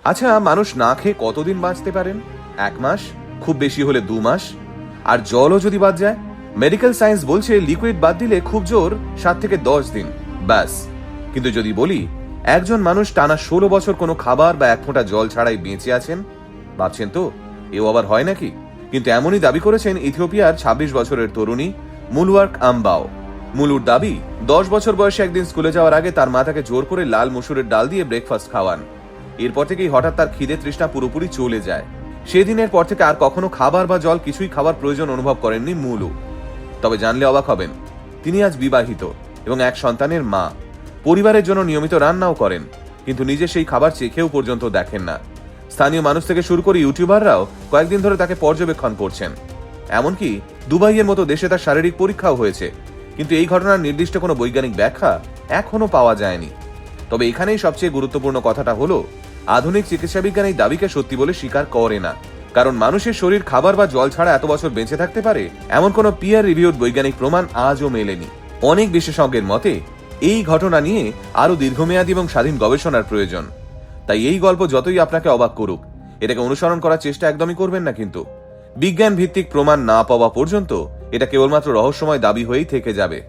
আচ্ছা, মানুষ না খেয়ে কতদিন বাঁচতে পারেন? 1 মাস, খুব বেশি হলে 2 মাস। আর জলও যদি বাদ যায়, মেডিকেল সায়েন্স বলছে লিকুইড বাদ দিলে খুব জোর 7 থেকে 10 দিন, ব্যাস। কিন্তু যদি বলি একজন মানুষ টানা 16 বছর কোনো খাবার বা 1 ফোঁটা জল ছাড়াই বেঁচে আছেন, ভাবছেন তো এও আবার হয় নাকি? কিন্তু এমনই দাবি করেছেন ইথিওপিয়ার 26 বছরের তরুণী মুলওয়ার্ক আম্বাও। মুলুর দাবি, 10 বছর বয়সে একদিন স্কুলে যাওয়ার আগে তার মা তাকে জোর করে লাল মসুরের ডাল দিয়ে ব্রেকফাস্ট খাওয়ান। এরপর থেকেই হঠাৎ তার খিদে তৃষ্ণা পুরোপুরি চলে যায়। সেদিনের পর থেকে আর কখনো খাবার বা জল কিছুই খাবার প্রয়োজন অনুভব করেননি মুলু। তবে জানলে অবাক হবেন, তিনি আজ বিবাহিত এবং 1 সন্তানের মা। পরিবারের জন্য নিয়মিত রান্নাও করেন, কিন্তু নিজে সেই খাবার চেখেও পর্যন্ত দেখেন না। স্থানীয় মানুষ থেকে শুরু করে ইউটিউবাররাও কয়েকদিন ধরে তাকে পর্যবেক্ষণ করছেন। এমনকি দুবাইয়ের মতো দেশে তার শারীরিক পরীক্ষাও হয়েছে, কিন্তু এই ঘটনার নির্দিষ্ট কোনো বৈজ্ঞানিক ব্যাখ্যা এখনো পাওয়া যায়নি। তবে এখানেই সবচেয়ে গুরুত্বপূর্ণ কথাটা হলো, আধুনিক চিকিৎসা বিজ্ঞান এই দাবিকে সত্যি বলে স্বীকার করে না। কারণ মানুষের শরীর খাবার বা জল ছাড়া এত বছর বেঁচে থাকতে পারে এমন কোনো পিয়ার রিভিউড বৈজ্ঞানিক প্রমাণ আজও মেলেনি। অনেক বিশেষজ্ঞের মতে এই ঘটনা নিয়ে আরো দীর্ঘমেয়াদী এবং স্বাধীন গবেষণার প্রয়োজন। তাই এই গল্প যতই আপনাকে অবাক করুক, এটাকে অনুসরণ করার চেষ্টা একদমই করবেন না। কিন্তু বিজ্ঞান ভিত্তিক প্রমাণ না পাওয়া পর্যন্ত এটা কেবলমাত্র রহস্যময় দাবি হয়েই থেকে যাবে।